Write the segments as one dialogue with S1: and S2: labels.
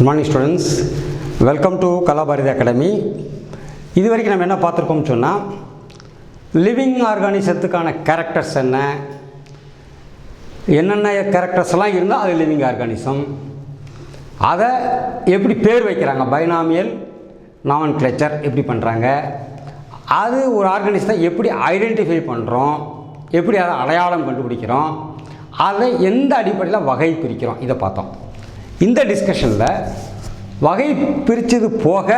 S1: Good morning students, welcome to Kalabaridi Academy. இது வரைக்கும் நம்ம என்ன பார்த்துருக்கோம்னு சொன்னால் லிவிங் ஆர்கானிசத்துக்கான கேரக்டர்ஸ் என்னென்ன கேரக்டர்ஸ்லாம் இருந்தால் அது லிவிங் ஆர்கானிசம், அதை எப்படி பேர் வைக்கிறாங்க, பைனாமியல் நாமன்கிளேச்சர் எப்படி பண்ணுறாங்க, அது ஒரு ஆர்கானிசத்தை எப்படி ஐடென்டிஃபை பண்ணுறோம், எப்படி அதை அடையாளம் கண்டுபிடிக்கிறோம், அதை எந்த அடிப்படையில் வகை பிரிக்கிறோம், இதை பார்த்தோம். இந்த டிஸ்கஷனில் வகை பிரித்தது போக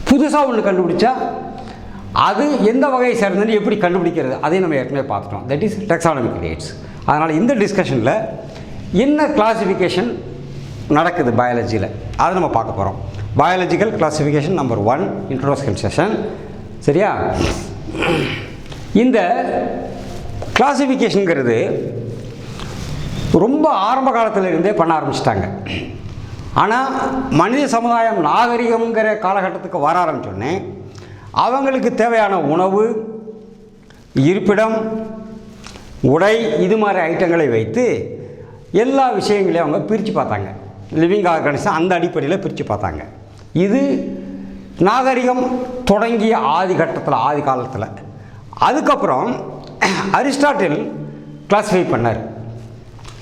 S1: புதுசாக ஒன்று கண்டுபிடிச்சா அது எந்த வகையை சேர்ந்ததுன்னு எப்படி கண்டுபிடிக்கிறது அதையும் நம்ம ஏற்கனவே பார்த்துட்டோம். That is taxonomic rates. அதனால் இந்த டிஸ்கஷனில் என்ன கிளாசிஃபிகேஷன் நடக்குது பயாலஜியில் அதை நம்ம பார்க்க போகிறோம். Biological classification number 1 introduction session. சரியா? இந்த கிளாசிஃபிகேஷனுங்கிறது ரொம்ப ஆரம்ப காலத்தில் இருந்தே பண்ண ஆரம்பிச்சிட்டாங்க. ஆனால் மனித சமுதாயம் நாகரிகங்கிற காலகட்டத்துக்கு வர ஆரம்பிச்சோடனே அவங்களுக்கு தேவையான உணவு, இருப்பிடம், உடை, இது மாதிரி ஐட்டங்களை வைத்து எல்லா விஷயங்களையும் அவங்க பிரித்து பார்த்தாங்க. லிவிங் ஆர்கானிசம் அந்த அடிப்படையில் பிரித்து பார்த்தாங்க. இது நாகரிகம் தொடங்கிய ஆதி காலத்தில். அதுக்கப்புறம் அரிஸ்டாட்டில் கிளாஸிஃபை பண்ணார்.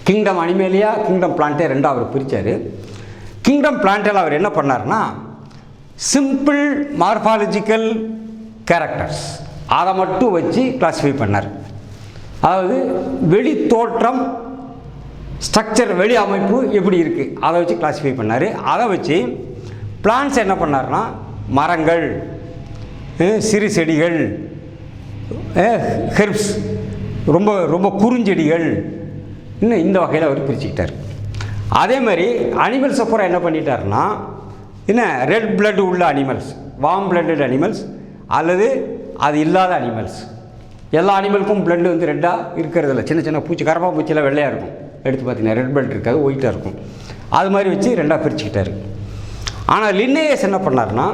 S1: கிங்டம் அனிமேலியா, கிங்டம் பிளான்ட்டே ரெண்டாக அவர் பிரித்தார். கிங்டம் பிளான்ட்டில் அவர் என்ன பண்ணார்னா சிம்பிள் மார்ஃபாலஜிக்கல் கேரக்டர்ஸ் அதை மட்டும் வச்சு கிளாஸிஃபை பண்ணார். அதாவது வெளி தோற்றம், ஸ்ட்ரக்சர், வெளி அமைப்பு எப்படி இருக்குது அதை வச்சு கிளாஸிஃபை பண்ணார். அதை வச்சு பிளான்ட்ஸ் என்ன பண்ணார்னா மரங்கள், சிறு செடிகள், ஹெர்ப்ஸ், ரொம்ப ரொம்ப குறுஞ்செடிகள், இன்னும் இந்த வகையில் அவர் பிரிச்சுக்கிட்டார். அதே மாதிரி அனிமல்ஸை பூரா என்ன பண்ணிட்டார்னா என்ன ரெட் பிளட் உள்ள அனிமல்ஸ், வார்ம் பிளட்டட் அனிமல்ஸ் அல்லது அது இல்லாத அனிமல்ஸ். எல்லா அனிமலுக்கும் பிளட்டு வந்து ரெட்டாக இருக்கிறது இல்லை. சின்ன சின்ன பூச்சி, கரப்பா பூச்சியெல்லாம் வெள்ளையாக இருக்கும். எடுத்து பார்த்தீங்கன்னா ரெட் பிளட் இருக்காது, ஒயிட்டாக இருக்கும். அது மாதிரி வச்சு ரெண்டாக பிரிச்சுக்கிட்டார். ஆனால் லின்னேயஸ் என்ன பண்ணார்னா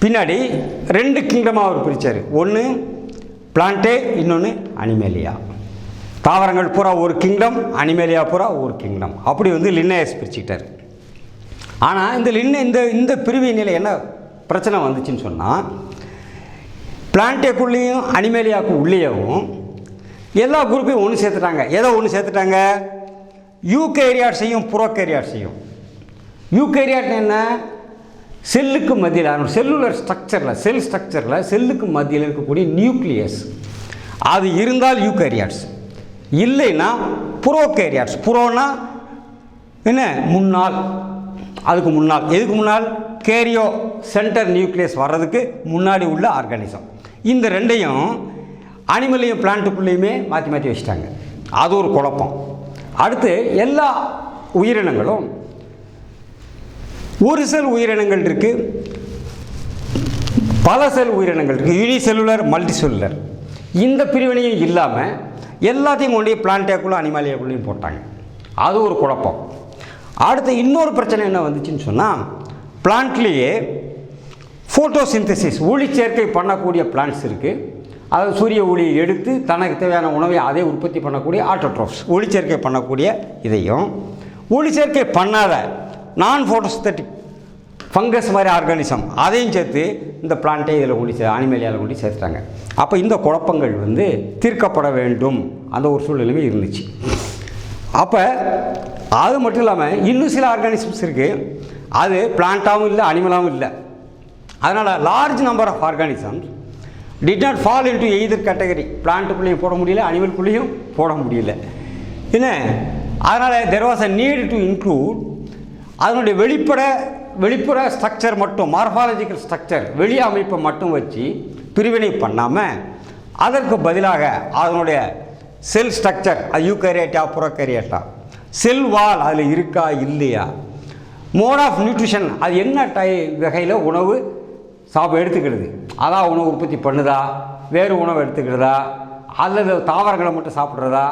S1: பின்னாடி 2 கிங்டமாக அவர் பிரித்தார். ஒன்று பிளான்ட்டே, இன்னொன்று அனிமேலியா. தாவரங்கள் பூரா ஒரு கிங்டம், அனிமேலியா பூரா ஒரு கிங்டம். அப்படி வந்து லின்னேயஸ் பிரிச்சுக்கிட்டார். ஆனால் இந்த பிரிவினையில் என்ன பிரச்சனை வந்துச்சுன்னு சொன்னால் பிளான்ட்டேக்குள்ளேயும் அனிமேலியாவுக்கு உள்ளேயும் எல்லா குரூப்பையும் ஒன்று சேர்த்துட்டாங்க. ஏதோ ஒன்று சேர்த்துட்டாங்க, யூகேரியாட்ஸையும் புரோகேரியாட்ஸையும். யூகேரியாட் என்ன, செல்லுக்கு மத்தியில், செல்லுலர் ஸ்ட்ரக்சரில், செல் ஸ்ட்ரக்சரில் செல்லுக்கு மத்தியில் இருக்கக்கூடிய நியூக்ளியஸ் அது இருந்தால் யூகேரியாட்ஸ், இல்லைன்னா புரோகேரியாட்ஸ். புரோனா என்ன, முன்னால், அதுக்கு முன்னால், எதுக்கு முன்னால், கேரியோ சென்டர் நியூக்ளியஸ் வர்றதுக்கு முன்னாடி உள்ள ஆர்கானிசம். இந்த ரெண்டையும் அனிமலையும் பிளான்ட்டுக்குள்ளேயுமே மாற்றி மாற்றி வச்சுட்டாங்க. அது ஒரு குழப்பம். அடுத்து எல்லா உயிரினங்களும், ஒரு செல் உயிரினங்கள் இருக்குது, பல செல் உயிரினங்கள் இருக்குது, யூனிசெல்லுலர், மல்டி செல்லுலர். இந்த பிரிவினையும் இல்லாமல் எல்லாத்தையும் கொண்டு பிளான்ட்டேக்குள்ளே அனிமலியாக்குள்ளேயும் போட்டாங்க. அது ஒரு குழப்பம். அடுத்து இன்னொரு பிரச்சனை என்ன வந்துச்சுன்னு சொன்னால் பிளான்ட்லேயே ஃபோட்டோசிந்தசிஸ், ஒளிச்சேர்க்கை பண்ணக்கூடிய பிளான்ட்ஸ் இருக்குது. அதாவது சூரிய ஒளியை எடுத்து தனக்கு தேவையான உணவை அதே உற்பத்தி பண்ணக்கூடிய ஆட்டோட்ரோப்ஸ், ஒளிச்சேர்க்கை பண்ணக்கூடிய இதையும், ஒளிச்சேர்க்கை பண்ணாத நான் ஃபோட்டோசிந்தட்டிக் ஃபங்கஸ் மாதிரி ஆர்கானிசம் அதையும் சேர்த்து இந்த பிளான்ட்டை இதில் அனிமேலியாவில் கொண்டு சேர்த்துட்டாங்க. அப்போ இந்த குழப்பங்கள் வந்து தீர்க்கப்பட வேண்டும், அந்த ஒரு சூழ்நிலையுமே இருந்துச்சு. அப்போ அது மட்டும் இல்லாமல் இன்னும் சில ஆர்கானிசம்ஸ் இருக்குது, அது பிளான்ட்டாகவும் இல்லை, அனிமலாகவும் இல்லை. அதனால் large number of organisms did not fall into either category. பிளான்ட்டுக்குள்ளேயும் போட முடியல, அனிமலுக்குள்ளேயும் போட முடியல. என்ன, அதனால் there was a need to include அதனுடைய வெளிப்புற ஸ்ட்ரக்சர் மட்டும், மார்ஃபாலஜிக்கல் ஸ்ட்ரக்சர், வெளி அமைப்பை மட்டும் வச்சு பிரிவினை பண்ணாமல் அதற்கு பதிலாக அதனுடைய செல் ஸ்ட்ரக்சர், அது யூகேரியாட்டா புரோகேரியாட்டா, செல் வால் அதில் இருக்கா இல்லையா, மோட் ஆஃப் நியூட்ரிஷன், அது என்ன வகையில் உணவு எடுத்துக்கிறது, அதான் உணவு உற்பத்தி பண்ணுதா, வேறு உணவு எடுத்துக்கிறதா, அல்லது தாவரங்களை மட்டும் சாப்பிட்றதா,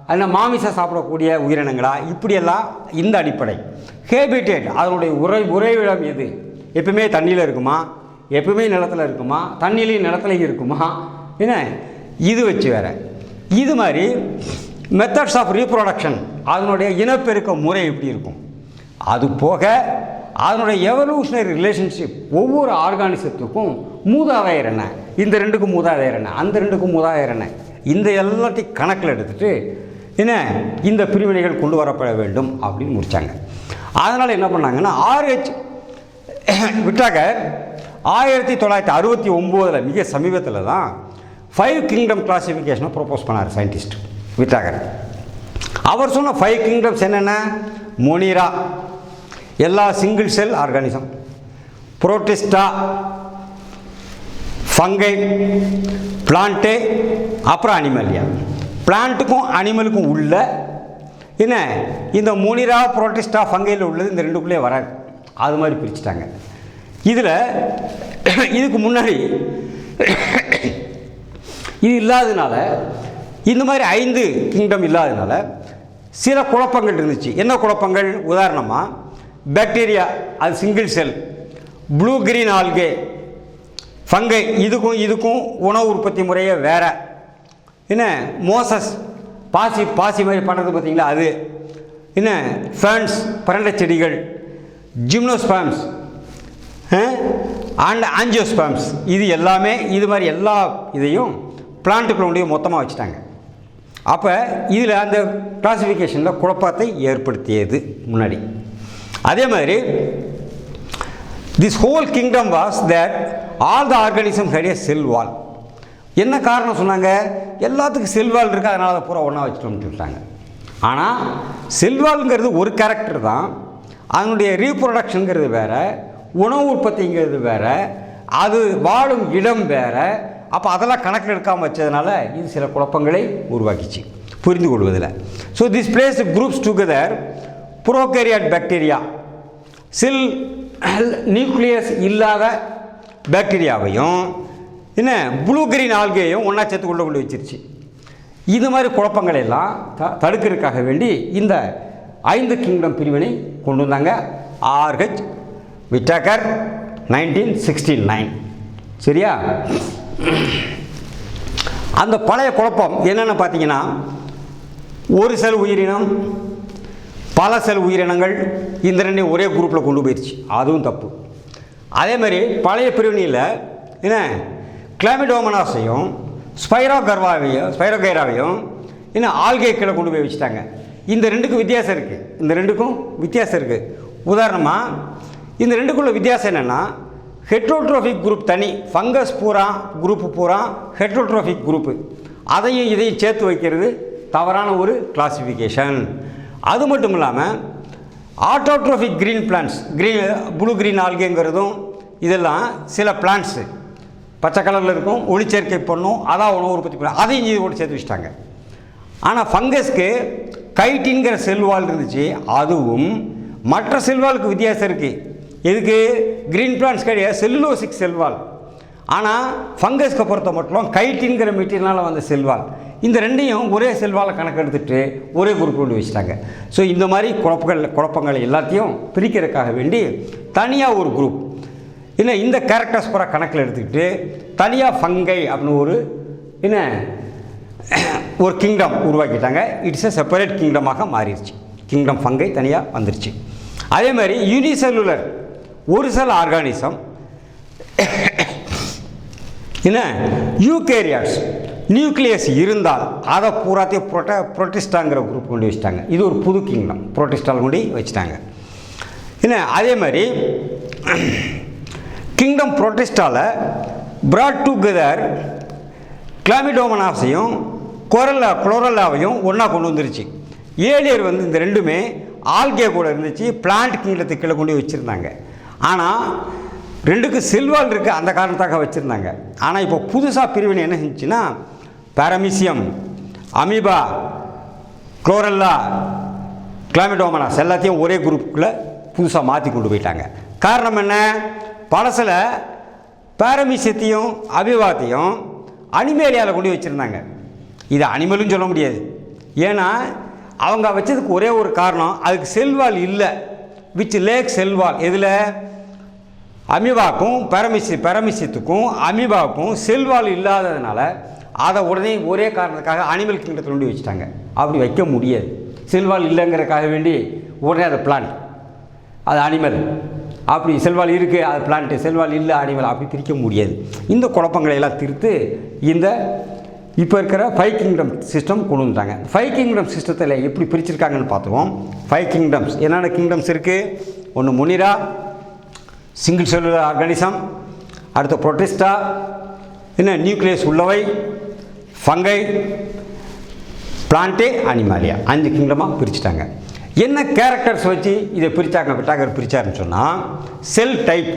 S1: அதில் மாமிசம் சாப்பிடக்கூடிய உயிரினங்களா, இப்படியெல்லாம் இந்த அடிப்படை. ஹேபிடேட், அதனுடைய உறைவிடம் எது, எப்பவுமே தண்ணியில் இருக்குமா, எப்பவுமே நிலத்தில் இருக்குமா, தண்ணியிலையும் நிலத்துலையும் இருக்குமா, என்ன இது வச்சு வேறு. இது மாதிரி மெத்தட்ஸ் ஆஃப் ரீப்ரொடக்ஷன், அதனுடைய இனப்பெருக்க முறை எப்படி இருக்கும், அது போக அதனுடைய எவல்யூஷனரி ரிலேஷன்ஷிப், ஒவ்வொரு ஆர்கானிசத்துக்கும் மூதாதையர் என்ன, இந்த ரெண்டுக்கும் மூதாதையர் என்ன, அந்த ரெண்டுக்கும் மூதாதையர் என்ன, இந்த எல்லாத்தையும் கணக்கில் எடுத்துகிட்டு என்ன இந்த பிரிவினைகள் கொண்டு வரப்பட வேண்டும் அப்படின்னு முடித்தாங்க. அதனால் என்ன பண்ணாங்கன்னா ஆர்ஹெச் விட்டாகர் 1969 மிக சமீபத்தில் தான் 5 கிங்டம் கிளாசிஃபிகேஷனை ப்ரொப்போஸ் பண்ணார் சயின்டிஸ்ட் விட்டாகர். அவர் சொன்ன 5 கிங்டம்ஸ் என்னென்ன, மொனிரா எல்லா single cell organism, Protista fungi, plant, அப்புறம் அனிமல்யா. பிளான்ட்டுக்கும் அனிமலுக்கும் உள்ள என்ன இந்த மொனிரா புரோட்டிஸ்டா ஃபங்கையில் உள்ளது இந்த ரெண்டுக்குள்ளே வராது, அது மாதிரி பிரிச்சுட்டாங்க. இதில் இதுக்கு முன்னாடி இது இல்லாததுனால, இந்த மாதிரி 5 கிங்டம் இல்லாததுனால சில குழப்பங்கள் இருந்துச்சு. என்ன குழப்பங்கள், உதாரணமாக பாக்டீரியா அது single cell, blue green algae, fungi இதுக்கும் உணவு உற்பத்தி முறையே வேறு, என்ன மோசஸ் பாசி மாதிரி பண்ணுறது பார்த்தீங்களா அது, என்ன ஃபேன்ஸ் பரண்ட செடிகள், ஜிம்னோஸ்பாம்ஸ் அண்ட் ஆஞ்சியோஸ்பாம்ஸ், இது எல்லாமே இது மாதிரி எல்லா இதையும் பிளான்ட்டுக்குள்ள மொத்தமாக வச்சுட்டாங்க. அப்போ இதில் அந்த கிளாசிஃபிகேஷனில் குழப்பத்தை ஏற்படுத்தியது முன்னாடி. அதே மாதிரி this whole kingdom was that all the organism had a cell wall. என்ன காரணம் சொன்னாங்க, எல்லாத்துக்கும் செல்வால் இருக்குது, அதனால் அதை பூரா ஒன்றா வச்சுட்டோம்னு சொல்லிட்டாங்க. ஆனால் செல்வால்ங்கிறது ஒரு கேரக்டர் தான், அதனுடைய ரீப்ரொடக்ஷனுங்கிறது வேறு, உணவு உற்பத்திங்கிறது வேறு, அது வாழும் இடம் வேறு. அப்போ அதெல்லாம் கணக்கில் எடுக்காமல் வச்சதுனால இது சில குழப்பங்களை உருவாக்கிச்சு புரிந்து கொள்வதில். So this place groups together prokaryote bacteria, sell nucleus இல்லாத பாக்டீரியாவையும் என்ன ப்ளூ கிரீன் ஆல்கேயும் ஒன்றா சேர்த்து கொண்டு வச்சிருச்சு. இது மாதிரி குழப்பங்களை எல்லாம் தடுக்கிறதுக்காக வேண்டி இந்த 5 கிங்டம் பிரிவினை கொண்டு வந்தாங்க ஆர்ஹெச் விட்டாகர் 1969. சரியா? அந்த பழைய குழப்பம் என்னென்னு பார்த்தீங்கன்னா, ஒரு செல் உயிரினம், பல செல் உயிரினங்கள், இந்த ரெண்டையும் ஒரே குரூப்பில் கொண்டு போயிடுச்சு, அதுவும் தப்பு. அதே மாதிரி பழைய பிரிவினையில் என்ன கிளாமிடோமனாஸையும் ஸ்பைரோகைராவையும் என்ன ஆல்கே கீழே கொண்டு போய் வச்சுட்டாங்க. இந்த ரெண்டுக்கும் வித்தியாசம் இருக்குது. உதாரணமாக இந்த ரெண்டுக்குள்ள வித்தியாசம் என்னென்னா, ஹெட்ரோட்ரோஃபிக் குரூப் தனி, ஃபங்கஸ் பூரா ஹெட்ரோட்ரோஃபிக் குரூப்பு, அதையும் இதையும் சேர்த்து வைக்கிறது தவறான ஒரு கிளாசிஃபிகேஷன். அது மட்டும் இல்லாமல் autotrophic green plants, blue green ஆல்கேங்கிறதும் இதெல்லாம் சில பிளான்ட்ஸு பச்சை கலரில் இருக்கும், ஒளிச்சேர்க்கை பண்ணும், அதான் உணவு உற்பத்தி பண்ண, அதையும் இதோடு சேர்த்து வச்சுட்டாங்க. ஆனால் ஃபங்கஸ்க்கு கைட்டின்கிற செல்வால் இருந்துச்சு, அதுவும் மற்ற செல்வாலுக்கு வித்தியாசம் இருக்குது. எதுக்கு, கிரீன் பிளான்ட்ஸ் கிடையாது, செல்லுலோசிக் செல்வால். ஆனால் ஃபங்கஸ்க்கு பொறுத்த மட்டும் கைட்டின்கிற மெட்டீரியலால் வந்த செல்வால், இந்த ரெண்டையும் ஒரே செல்வாலை கணக்கெடுத்துட்டு ஒரே குரூப் கொண்டு வச்சுட்டாங்க. ஸோ இந்த மாதிரி குழப்பங்கள் எல்லாத்தையும் பிரிக்கிறதுக்காக வேண்டி தனியாக ஒரு குரூப், என்ன இந்த கேரக்டர்ஸ் பூரா கணக்கில் எடுத்துக்கிட்டு தனியாக ஃபங்கை அப்படின்னு ஒரு கிங்டம் உருவாக்கிட்டாங்க. இட்ஸ் எ செப்பரேட் கிங்டமாக மாறிடுச்சு. கிங்டம் ஃபங்கை தனியாக வந்துருச்சு. அதே மாதிரி யூனிசெல்லுலர் ஒரு செல் ஆர்கானிசம், என்ன யூகேரியாட்ஸ் நியூக்ளியஸ் இருந்தால் அதை பூராத்தையும் புரோட்டிஸ்டாங்கிற குரூப் கொண்டு வச்சுட்டாங்க. இது ஒரு புது கிங்டம், புரோட்டிஸ்டால் கொண்டு வச்சுட்டாங்க. என்ன அதே மாதிரி கிங்டம் புரோட்டிஸ்டாவில் பிராட் டுகெதர் கிளாமிடோமனாஸையும் குளோரல்லாவையும் ஒன்றா கொண்டு வந்துருச்சு. ஏலியர் இந்த ரெண்டுமே ஆல்கே கூட இருந்துச்சு, பிளான்ட் கிங்டத்துக்கு கீழே கொண்டு வச்சுருந்தாங்க. ஆனால் ரெண்டுக்கும் செல்வால் இருக்குது, அந்த காரணத்தாக வச்சுருந்தாங்க. ஆனால் இப்போ புதுசாக பிரிவினை என்ன செஞ்சுன்னா, பாரமீசியம், அமீபா, குளோரல்லா, கிளாமிடோமனாஸ் எல்லாத்தையும் ஒரே குரூப்புக்குள்ளே புதுசாக மாற்றி கொண்டு போயிட்டாங்க. காரணம் என்ன, பழசில் பாரமீசியத்தையும் அமீபாத்தையும் அனிமேலியாவில் கொண்டு வச்சுருந்தாங்க. இது அனிமலும் சொல்ல முடியாது, ஏன்னா அவங்க வச்சதுக்கு ஒரே ஒரு காரணம், அதுக்கு செல்வால் இல்லை. விச் லேக் செல்வால் எதில், அமீபாக்கும் பாரமீசியத்துக்கும் அமீபாவுக்கும் செல்வால் இல்லாததுனால அதை உடனே ஒரே காரணத்துக்காக அனிமல் கிங்டத்தில் கொண்டு வச்சுட்டாங்க. அப்படி வைக்க முடியாது. செல்வால் இல்லைங்கிறதுக்காக வேண்டி உடனே அது பிளான்ட், அது அனிமல், அப்படி செல்வால் இருக்குது அது பிளான்ட்டு, செல்வால் இல்லை அனிமல், அப்படி பிரிக்க முடியாது. இந்த குழப்பங்களை எல்லாம் தீர்த்து இந்த இப்போ இருக்கிற 5 கிங்டம் சிஸ்டம் கொண்டு வந்துட்டாங்க. 5 கிங்டம் சிஸ்டத்தில் எப்படி பிரிச்சிருக்காங்கன்னு பார்த்துருவோம். 5 கிங்டம்ஸ் என்னென்ன கிங்டம்ஸ் இருக்குது? ஒன்று முனிரா, சிங்கிள் செல்லுலர் ஆர்கானிசம், அடுத்து புரோட்டிஸ்டா, என்ன நியூக்ளியஸ் உள்ளவை, ஃபங்கை, பிளான்ட்டே, அனிமாலியா. 5 கிங்டமாக பிரிச்சுட்டாங்க. என்ன கேரக்டர்ஸ் வச்சு இதை பிரித்தாங்க, பிட்டாகர் பிரித்தாருன்னு சொன்னால், செல் டைப்.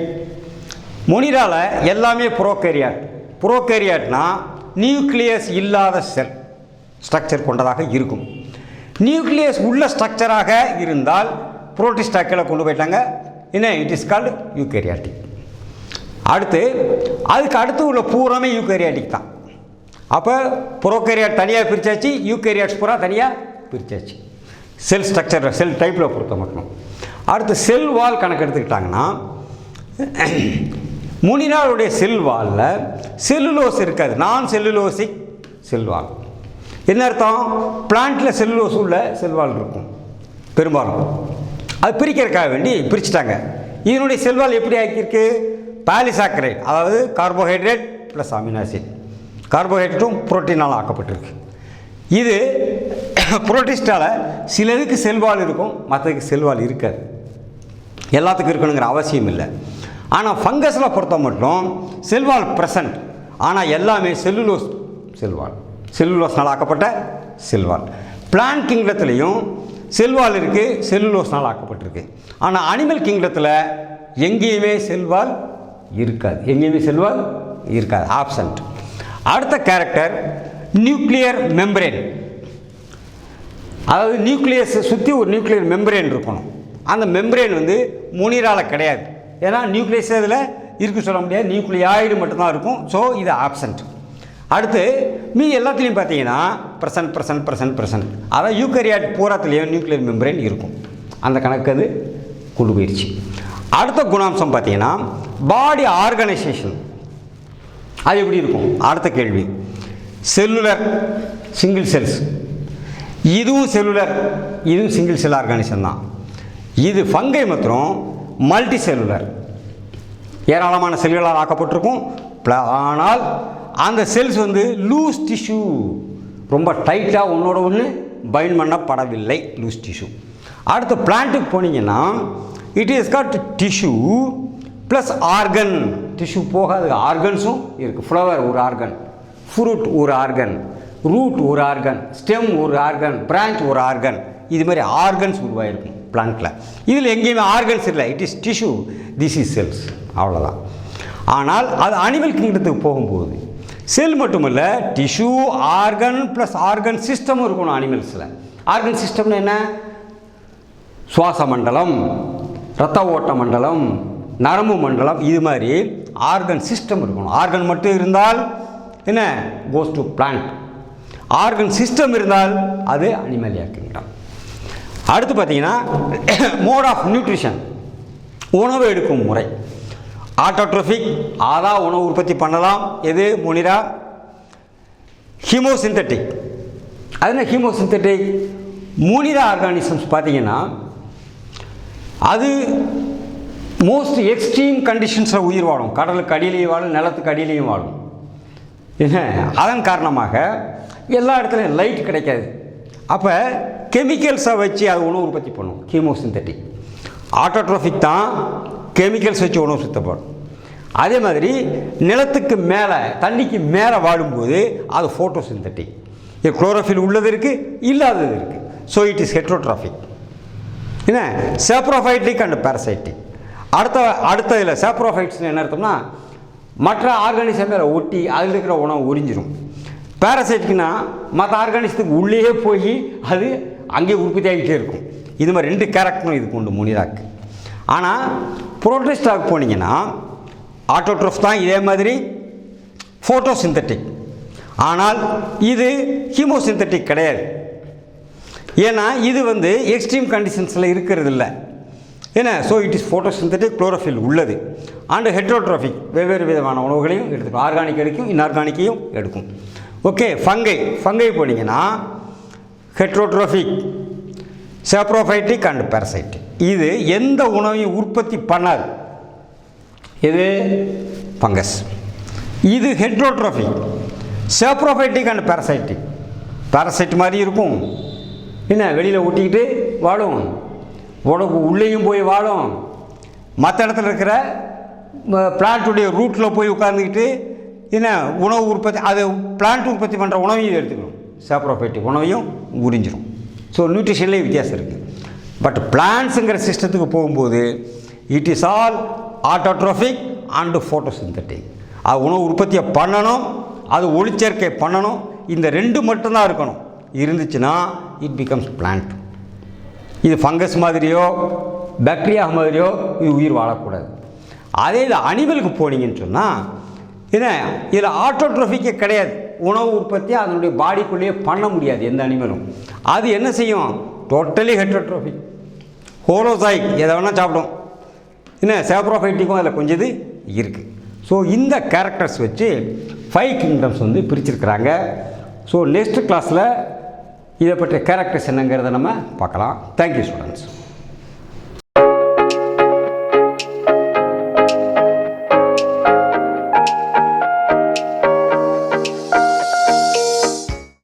S1: முனிராவில் எல்லாமே புரோகேரியாட்னா நியூக்ளியஸ் இல்லாத செல் ஸ்ட்ரக்சர் கொண்டதாக இருக்கும். நியூக்ளியஸ் உள்ள ஸ்ட்ரக்சராக இருந்தால் புரோட்டிஸ்டா கீழே கொண்டு போயிட்டாங்க. என்ன, இட் இஸ் கால்டு யூகேரியாட்டிக். அதுக்கு அடுத்து உள்ள பூராமே யூகேரியாட்டிக் தான். அப்போ புரோகேரியாட் தனியாக பிரித்தாச்சு, யூகேரியாட்ஸ் பூரா தனியாக பிரித்தாச்சு. செல் ஸ்ட்ரக்சர், செல் டைப்பில் பொறுத்த மட்டும். அடுத்து செல் வால் கணக்கு எடுத்துக்கிட்டாங்கன்னா, முனிராவுடைய செல் வாலில் செல்லுலோஸ் இருக்காது, நான் செல்லுலோசிக் செல் வால். என்ன அர்த்தம்? பிளான்ட்டில் செல்லுலோஸ் உள்ள செல் வால் இருக்கும் பெரும்பாலும். அது பிரிக்கிறதுக்காக வேண்டி பிரிச்சுட்டாங்க. இதனுடைய செல்வால் எப்படி ஆக்கியிருக்கு? பாலிசாக்கரைட், அதாவது கார்போஹைட்ரேட் ப்ளஸ் அமினோ ஆசிட், கார்போஹைட்ரேட்டும் புரோட்டீனால் ஆக்கப்பட்டிருக்கு. இது புரோட்டிஸ்டால் சிலதுக்கு செல்வால் இருக்கும், மற்றதுக்கு செல்வால் இருக்காது. எல்லாத்துக்கும் இருக்கணுங்கிற அவசியம் இல்லை. ஆனால் ஃபங்கஸில் பொறுத்த மட்டும் செல்வால் ப்ரெசன்ட், ஆனால் எல்லாமே செல்லுலோஸ் செல்வால், செல்லுலோஸ்னால் ஆக்கப்பட்ட செல்வால். பிளான்ட் கிங்டத்துலேயும் செல்வால் இருக்குது, செல்லுலோஸ்னால் ஆக்கப்பட்டிருக்கு. ஆனால் அனிமல் கிங்டத்தில் எங்கேயுமே செல்வால் இருக்காது, ஆப்சண்ட். அடுத்த கேரக்டர் நியூக்ளியர் மெம்பரேன். அதாவது நியூக்ளியஸை சுற்றி ஒரு நியூக்ளியர் மெம்பரேன் இருக்கணும். அந்த மெம்பரேன் முனிரால் கிடையாது. ஏன்னா நியூக்ளியஸ் இதில் இருக்கு சொல்ல முடியாது, நியூக்ளியாய்டு மட்டும்தான் இருக்கும். ஸோ இது ஆப்சண்ட். அடுத்து மீதி எல்லாத்துலேயும் பார்த்தீங்கன்னா ப்ரெசன்ட். அதாவது யூகரியாட் பூராத்துலேயும் நியூக்ளியர் மெம்பரேன் இருக்கும். அந்த கணக்கு அது கொண்டு போயிடுச்சு. அடுத்த குணாம்சம் பார்த்தீங்கன்னா பாடி ஆர்கனைசேஷன். அது எப்படி இருக்கும்? அடுத்த கேள்வி. செல்லுலர் சிங்கிள் செல்ஸ், இதுவும் செல்லுலர், இதுவும் சிங்கிள் செல் ஆர்கானிசம் தான். இது ஃபங்கை மற்றும் மல்டி செல்லுலர், ஏராளமான செல்களால் ஆக்கப்பட்டிருக்கும். ஆனால் அந்த செல்ஸ் லூஸ் டிஷ்யூ, ரொம்ப டைட்டாக ஒன்றோட ஒன்று பைண்ட் பண்ணப்படவில்லை, லூஸ் டிஷ்யூ. அடுத்து பிளான்ட்டுக்கு போனீங்கன்னா it is got tissue plus organ. Tissue போகாது, ஆர்கன்ஸும் இருக்குது. ஃப்ளவர் ஒரு ஆர்கன், ஃப்ரூட் ஒரு ஆர்கன், ரூட் ஒரு ஆர்கன், ஸ்டெம் ஒரு ஆர்கன், பிரான்ச் ஒரு ஆர்கன். இது மாதிரி ஆர்கன்ஸ் உருவாயிருக்கும் பிளான்ட்டில். இதில் எங்கேயுமே ஆர்கன்ஸ் இல்லை, it is tissue, this is cells, அவ்வளோதான். ஆனால் அது அனிமல் கிங்டத்துக்கு போகும்போது செல் மட்டுமல்ல, டிஷ்யூ, ஆர்கன் ப்ளஸ் ஆர்கன் சிஸ்டமும் இருக்கணும் அனிமல்ஸில். ஆர்கன் சிஸ்டம்னு என்ன? சுவாச மண்டலம், இரத்த ஓட்ட மண்டலம், நரம்பு மண்டலம், இது மாதிரி ஆர்கன் சிஸ்டம் இருக்கணும். ஆர்கன் மட்டும் இருந்தால் என்ன? Goes to plant. Organ system இருந்தால் அது அனிமலியா கிங்டம். அடுத்து பார்த்தீங்கன்னா மோட் ஆஃப் நியூட்ரிஷன், உணவு எடுக்கும் முறை. ஆட்டோட்ரோஃபிக், அதான் உணவு உற்பத்தி பண்ணலாம். எது? முனிரா. ஹீமோசிந்தட்டிக், அது என்ன ஹீமோசிந்தட்டிக்? முனிரா ஆர்கானிசம்ஸ் பார்த்தீங்கன்னா அது மோஸ்ட் எக்ஸ்ட்ரீம் கண்டிஷன்ஸில் உயிர் வாழும். கடலுக்கு அடியிலையும் வாழும், நிலத்துக்கு அடியிலையும் வாழும். என்ன? அதன் காரணமாக எல்லா இடத்துலையும் லைட் கிடைக்காது. அப்போ கெமிக்கல்ஸை வச்சு அது உணவு உற்பத்தி பண்ணும், ஹீமோசிந்தட்டிக். ஆட்டோட்ரோஃபிக் தான் கெமிக்கல்ஸ் வச்சு உணவு சுத்தப்படும். அதே மாதிரி நிலத்துக்கு மேலே, தண்ணிக்கு மேலே வாழும்போது அது ஃபோட்டோசிந்தட்டிக். இது குளோரோஃபில் உள்ளது இருக்குது, இல்லாதது இருக்குது. So it is heterotrophic. என்ன? சேப்ரோஃபைட்டிக் அண்ட் பேரசைட்டிக். அடுத்ததில் சேப்ரோஃபைட்ஸ்னு என்ன அர்த்தம்னா, மற்ற ஆர்கானிசம் மேலே ஒட்டி அதில் இருக்கிற உணவு உறிஞ்சிடும். பேரசைட்டிக்னா மற்ற ஆர்கானிசத்துக்கு உள்ளே போய் அது அங்கேயே உற்பத்தி ஆகிட்டே இருக்கும். இது மாதிரி 2 கேரக்டரும் இதுக்கு உண்டு முனிராக்கு. ஆனால் புரோட்டிஸ்டாக்கு போனீங்கன்னா ஆட்டோட்ரோஃப் தான் இதே மாதிரி ஃபோட்டோசிந்தட்டிக். ஆனால் இது ஹீமோசிந்தட்டிக் கிடையாது. ஏன்னா இது எக்ஸ்ட்ரீம் கண்டிஷன்ஸில் இருக்கிறது இல்லை. ஏன்னா so it is photosynthetic, chlorophyll உள்ளது. அண்டு ஹெட்ரோட்ரோஃபிக், வெவ்வேறு விதமான உணவுகளையும் எடுத்துக்கும். ஆர்கானிக் எடுக்கும், இன்ஆர்கானிக்கையும் எடுக்கும். ஓகே. ஃபங்கை போனீங்கன்னா ஹெட்ரோட்ரோஃபிக், சாப்ரோஃபைட்டிக் அண்ட் பாரசைட்டிக். இது எந்த உணவையும் உற்பத்தி பண்ணாது. இது ஃபங்கஸ். இது heterotrophic. Saprophytic and parasitic. Parasite மாதிரி இருக்கும், என்ன வெளியில் ஒட்டிக்கிட்டு வாழும், உடம்பு உள்ளேயும் போய் வாழும், மற்ற இடத்துல இருக்கிற பிளான்ட்டுடைய ரூட்டில் போய் உட்காந்துக்கிட்டு என்ன உணவு உற்பத்தி, அது பிளான்ட் உற்பத்தி பண்ணுற உணவையும் எடுத்துக்கணும். சாப்ரோஃபைட்டிக் உணவையும் உறிஞ்சிடும். ஸோ நியூட்ரிஷன்லேயே வித்தியாசம் இருக்குது. பட் பிளான்ஸுங்கிற சிஸ்டத்துக்கு போகும்போது it is all autotrophic and photosynthetic. அது உணவு உற்பத்தியை பண்ணணும், அது ஒளிச்சேர்க்கை பண்ணணும். இந்த ரெண்டு மட்டும்தான் இருக்கணும். இருந்துச்சுன்னா இட் பிகம்ஸ் பிளான்ட். இது ஃபங்கஸ் மாதிரியோ பாக்டீரியா மாதிரியோ இது உயிர் வாழக்கூடாது. அதே இது அனிமலுக்கு போனீங்கன்னு சொன்னால் என்ன, இதில் ஆட்டோட்ரோஃபிக்கே கிடையாது. உணவு உற்பத்தி அதனுடைய பாடிக்குள்ளேயே பண்ண முடியாது எந்த அனிமலும். அது என்ன செய்யும், டோட்டலி ஹெட்ரோட்ரோஃபிக், ஹோலோசைக், எதை வேணால் சாப்பிடும். என்ன சாப்ரோஃபைட்டிக்கும் அதில் கொஞ்சம் இது இருக்குது. ஸோ இந்த கேரக்டர்ஸ் வச்சு 5 கிங்டம்ஸ் வந்து பிரிச்சிருக்கிறாங்க. ஸோ நெக்ஸ்ட் கிளாஸில் இதை பற்றிய கேரக்டர்ஸ் என்னங்கிறத நம்ம பார்க்கலாம். Thank you students.